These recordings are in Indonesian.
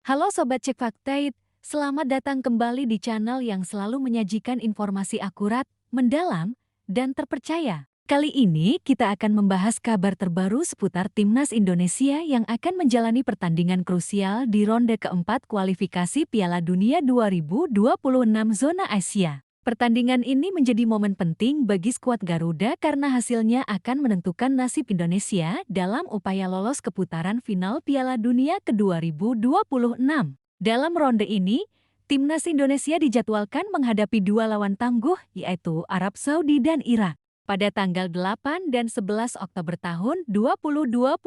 Halo Sobat Cek Faktaid, selamat datang kembali di channel yang selalu menyajikan informasi akurat, mendalam, dan terpercaya. Kali ini kita akan membahas kabar terbaru seputar Timnas Indonesia yang akan menjalani pertandingan krusial di ronde keempat kualifikasi Piala Dunia 2026 zona Asia. Pertandingan ini menjadi momen penting bagi skuad Garuda karena hasilnya akan menentukan nasib Indonesia dalam upaya lolos ke putaran final Piala Dunia ke-2026. Dalam ronde ini, Timnas Indonesia dijadwalkan menghadapi dua lawan tangguh yaitu Arab Saudi dan Irak pada tanggal 8 dan 11 Oktober tahun 2025.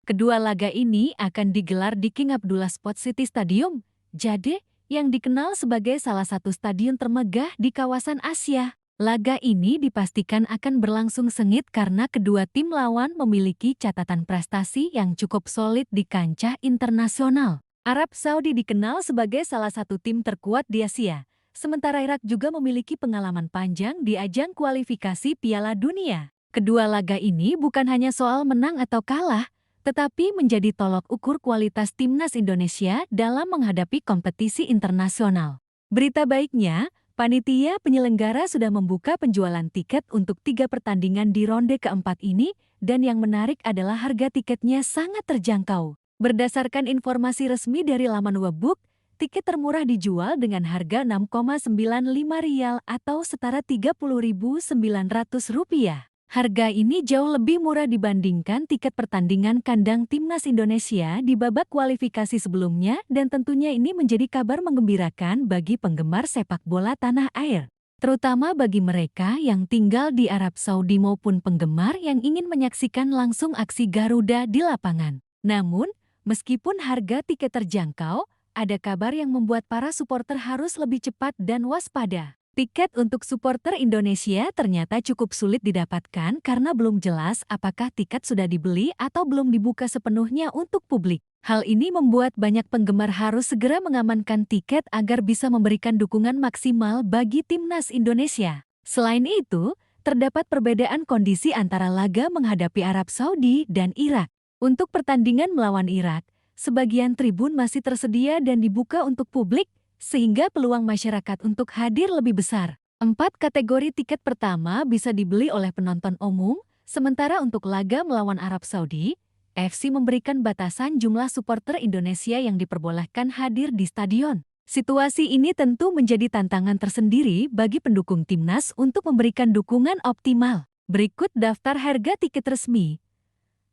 Kedua laga ini akan digelar di King Abdullah Sports City Stadium, Jeddah, yang dikenal sebagai salah satu stadion termegah di kawasan Asia. Laga ini dipastikan akan berlangsung sengit karena kedua tim lawan memiliki catatan prestasi yang cukup solid di kancah internasional. Arab Saudi dikenal sebagai salah satu tim terkuat di Asia, sementara Irak juga memiliki pengalaman panjang di ajang kualifikasi Piala Dunia. Kedua laga ini bukan hanya soal menang atau kalah, tetapi menjadi tolok ukur kualitas Timnas Indonesia dalam menghadapi kompetisi internasional. Berita baiknya, panitia penyelenggara sudah membuka penjualan tiket untuk 3 pertandingan di ronde keempat ini, dan yang menarik adalah harga tiketnya sangat terjangkau. Berdasarkan informasi resmi dari laman Webbook, tiket termurah dijual dengan harga Rp6,95 atau setara Rp30.900. Harga ini jauh lebih murah dibandingkan tiket pertandingan kandang Timnas Indonesia di babak kualifikasi sebelumnya dan tentunya ini menjadi kabar menggembirakan bagi penggemar sepak bola tanah air, terutama bagi mereka yang tinggal di Arab Saudi maupun penggemar yang ingin menyaksikan langsung aksi Garuda di lapangan. Namun, meskipun harga tiket terjangkau, ada kabar yang membuat para supporter harus lebih cepat dan waspada. Tiket untuk supporter Indonesia ternyata cukup sulit didapatkan karena belum jelas apakah tiket sudah dibeli atau belum dibuka sepenuhnya untuk publik. Hal ini membuat banyak penggemar harus segera mengamankan tiket agar bisa memberikan dukungan maksimal bagi Timnas Indonesia. Selain itu, terdapat perbedaan kondisi antara laga menghadapi Arab Saudi dan Irak. Untuk pertandingan melawan Irak, sebagian tribun masih tersedia dan dibuka untuk publik, sehingga peluang masyarakat untuk hadir lebih besar. 4 kategori tiket pertama bisa dibeli oleh penonton umum, sementara untuk laga melawan Arab Saudi, FC memberikan batasan jumlah supporter Indonesia yang diperbolehkan hadir di stadion. Situasi ini tentu menjadi tantangan tersendiri bagi pendukung timnas untuk memberikan dukungan optimal. Berikut daftar harga tiket resmi.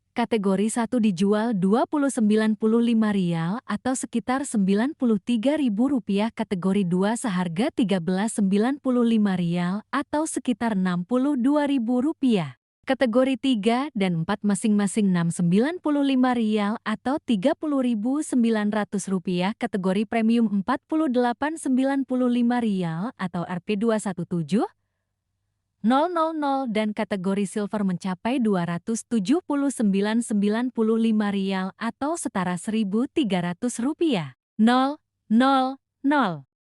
Kategori 1 dijual Rp20,95 atau sekitar Rp93.000, kategori 2 seharga Rp13,95 atau sekitar Rp62.000. Kategori 3 dan 4 masing-masing Rp6,95 atau Rp30.900, kategori premium Rp48,95 atau Rp217.000 dan kategori silver mencapai Rp279,95 atau setara Rp1.300.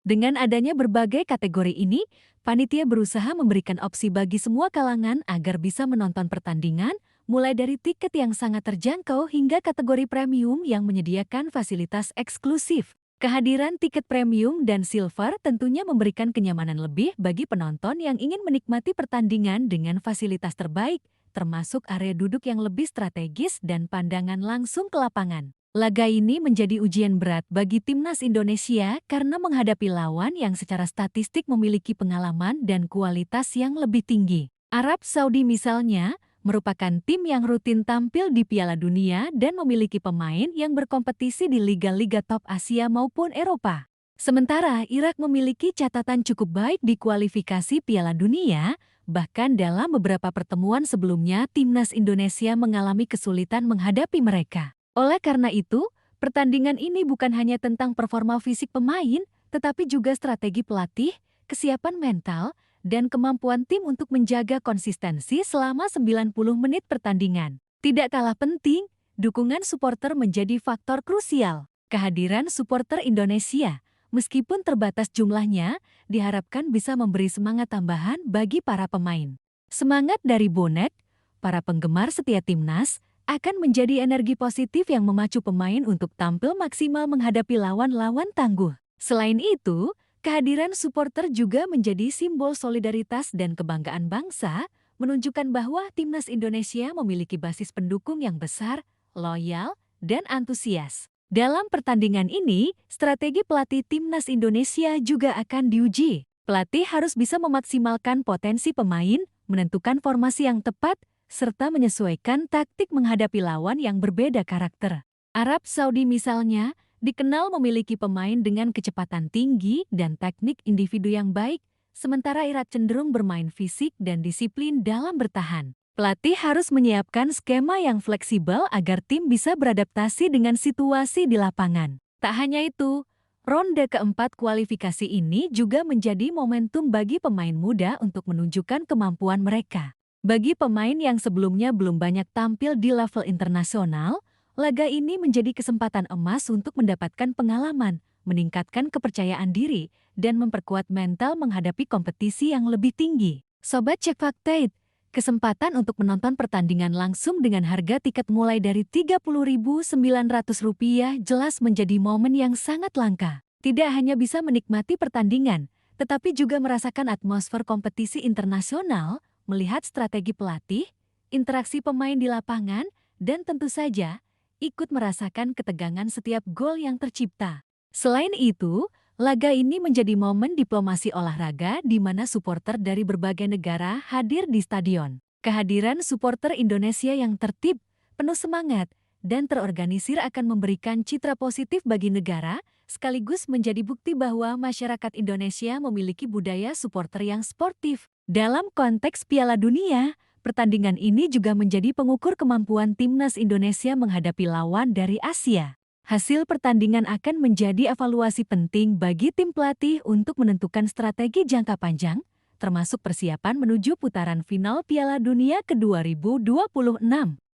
Dengan adanya berbagai kategori ini, panitia berusaha memberikan opsi bagi semua kalangan agar bisa menonton pertandingan, mulai dari tiket yang sangat terjangkau hingga kategori premium yang menyediakan fasilitas eksklusif. Kehadiran tiket premium dan silver tentunya memberikan kenyamanan lebih bagi penonton yang ingin menikmati pertandingan dengan fasilitas terbaik, termasuk area duduk yang lebih strategis dan pandangan langsung ke lapangan. Laga ini menjadi ujian berat bagi Timnas Indonesia karena menghadapi lawan yang secara statistik memiliki pengalaman dan kualitas yang lebih tinggi. Arab Saudi misalnya, merupakan tim yang rutin tampil di Piala Dunia dan memiliki pemain yang berkompetisi di liga-liga top Asia maupun Eropa. Sementara Irak memiliki catatan cukup baik di kualifikasi Piala Dunia, bahkan dalam beberapa pertemuan sebelumnya Timnas Indonesia mengalami kesulitan menghadapi mereka. Oleh karena itu, pertandingan ini bukan hanya tentang performa fisik pemain, tetapi juga strategi pelatih, kesiapan mental, dan kemampuan tim untuk menjaga konsistensi selama 90 menit pertandingan. Tidak kalah penting, dukungan supporter menjadi faktor krusial. Kehadiran supporter Indonesia, meskipun terbatas jumlahnya, diharapkan bisa memberi semangat tambahan bagi para pemain. Semangat dari bonek, para penggemar setia timnas, akan menjadi energi positif yang memacu pemain untuk tampil maksimal menghadapi lawan-lawan tangguh. Selain itu, kehadiran supporter juga menjadi simbol solidaritas dan kebanggaan bangsa, menunjukkan bahwa timnas Indonesia memiliki basis pendukung yang besar, loyal, dan antusias. Dalam pertandingan ini, strategi pelatih timnas Indonesia juga akan diuji. Pelatih harus bisa memaksimalkan potensi pemain, menentukan formasi yang tepat, serta menyesuaikan taktik menghadapi lawan yang berbeda karakter. Arab Saudi misalnya, dikenal memiliki pemain dengan kecepatan tinggi dan teknik individu yang baik, sementara Irak cenderung bermain fisik dan disiplin dalam bertahan. Pelatih harus menyiapkan skema yang fleksibel agar tim bisa beradaptasi dengan situasi di lapangan. Tak hanya itu, ronde keempat kualifikasi ini juga menjadi momentum bagi pemain muda untuk menunjukkan kemampuan mereka. Bagi pemain yang sebelumnya belum banyak tampil di level internasional, laga ini menjadi kesempatan emas untuk mendapatkan pengalaman, meningkatkan kepercayaan diri, dan memperkuat mental menghadapi kompetisi yang lebih tinggi. Sobat Cek Fakta, kesempatan untuk menonton pertandingan langsung dengan harga tiket mulai dari Rp30.900 jelas menjadi momen yang sangat langka. Tidak hanya bisa menikmati pertandingan, tetapi juga merasakan atmosfer kompetisi internasional, melihat strategi pelatih, interaksi pemain di lapangan, dan tentu saja ikut merasakan ketegangan setiap gol yang tercipta. Selain itu, laga ini menjadi momen diplomasi olahraga di mana supporter dari berbagai negara hadir di stadion. Kehadiran supporter Indonesia yang tertib, penuh semangat, dan terorganisir akan memberikan citra positif bagi negara, sekaligus menjadi bukti bahwa masyarakat Indonesia memiliki budaya supporter yang sportif. Dalam konteks Piala Dunia, pertandingan ini juga menjadi pengukur kemampuan timnas Indonesia menghadapi lawan dari Asia. Hasil pertandingan akan menjadi evaluasi penting bagi tim pelatih untuk menentukan strategi jangka panjang, termasuk persiapan menuju putaran final Piala Dunia ke-2026.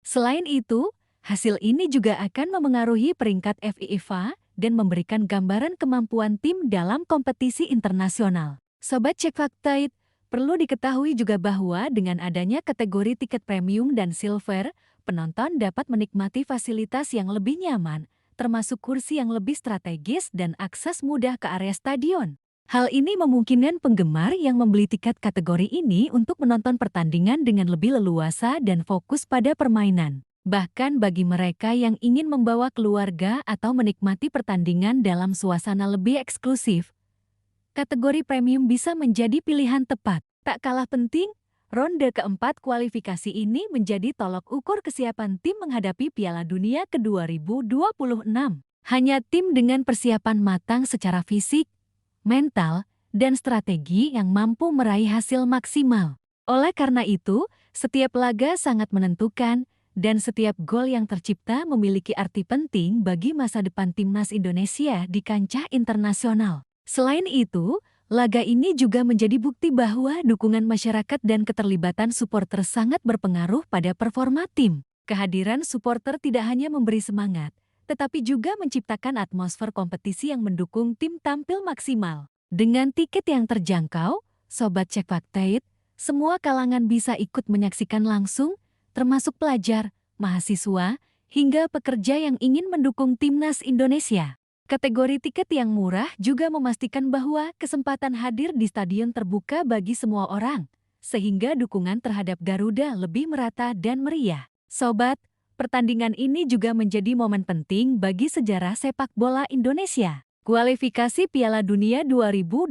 Selain itu, hasil ini juga akan memengaruhi peringkat FIFA dan memberikan gambaran kemampuan tim dalam kompetisi internasional. Sobat Cek Fakta, perlu diketahui juga bahwa dengan adanya kategori tiket premium dan silver, penonton dapat menikmati fasilitas yang lebih nyaman, termasuk kursi yang lebih strategis dan akses mudah ke area stadion. Hal ini memungkinkan penggemar yang membeli tiket kategori ini untuk menonton pertandingan dengan lebih leluasa dan fokus pada permainan. Bahkan bagi mereka yang ingin membawa keluarga atau menikmati pertandingan dalam suasana lebih eksklusif, kategori premium bisa menjadi pilihan tepat. Tak kalah penting, ronde keempat kualifikasi ini menjadi tolok ukur kesiapan tim menghadapi Piala Dunia ke-2026. Hanya tim dengan persiapan matang secara fisik, mental, dan strategi yang mampu meraih hasil maksimal. Oleh karena itu, setiap laga sangat menentukan, dan setiap gol yang tercipta memiliki arti penting bagi masa depan timnas Indonesia di kancah internasional. Selain itu, laga ini juga menjadi bukti bahwa dukungan masyarakat dan keterlibatan supporter sangat berpengaruh pada performa tim. Kehadiran supporter tidak hanya memberi semangat, tetapi juga menciptakan atmosfer kompetisi yang mendukung tim tampil maksimal. Dengan tiket yang terjangkau, Sobat Cek Fakta, semua kalangan bisa ikut menyaksikan langsung, termasuk pelajar, mahasiswa, hingga pekerja yang ingin mendukung timnas Indonesia. Kategori tiket yang murah juga memastikan bahwa kesempatan hadir di stadion terbuka bagi semua orang, sehingga dukungan terhadap Garuda lebih merata dan meriah. Sobat, pertandingan ini juga menjadi momen penting bagi sejarah sepak bola Indonesia. Kualifikasi Piala Dunia 2026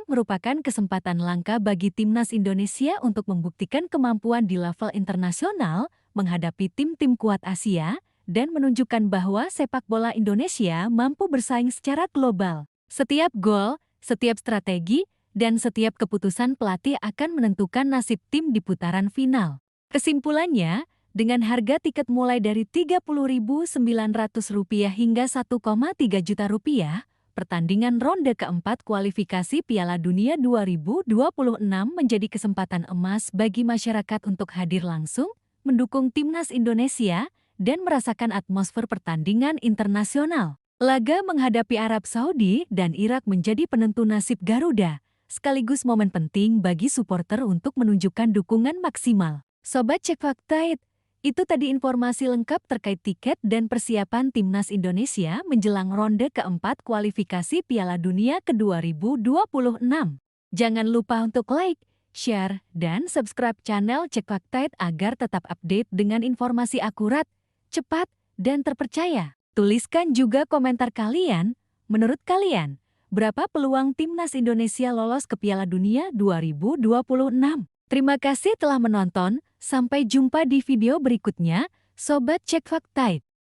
merupakan kesempatan langka bagi timnas Indonesia untuk membuktikan kemampuan di level internasional, menghadapi tim-tim kuat Asia, dan menunjukkan bahwa sepak bola Indonesia mampu bersaing secara global. Setiap gol, setiap strategi, dan setiap keputusan pelatih akan menentukan nasib tim di putaran final. Kesimpulannya, dengan harga tiket mulai dari Rp30.900 hingga Rp1,3 juta, pertandingan ronde keempat kualifikasi Piala Dunia 2026 menjadi kesempatan emas bagi masyarakat untuk hadir langsung, mendukung timnas Indonesia, dan merasakan atmosfer pertandingan internasional. Laga menghadapi Arab Saudi dan Irak menjadi penentu nasib Garuda, sekaligus momen penting bagi supporter untuk menunjukkan dukungan maksimal. Sobat Cek Fakta, Itu tadi informasi lengkap terkait tiket dan persiapan Timnas Indonesia menjelang ronde keempat kualifikasi Piala Dunia ke-2026. Jangan lupa untuk like, share, dan subscribe channel Cek Fakta agar tetap update dengan informasi akurat, cepat, dan terpercaya. Tuliskan juga komentar kalian, menurut kalian, berapa peluang Timnas Indonesia lolos ke Piala Dunia 2026? Terima kasih telah menonton, sampai jumpa di video berikutnya, Sobat Cek Fakta.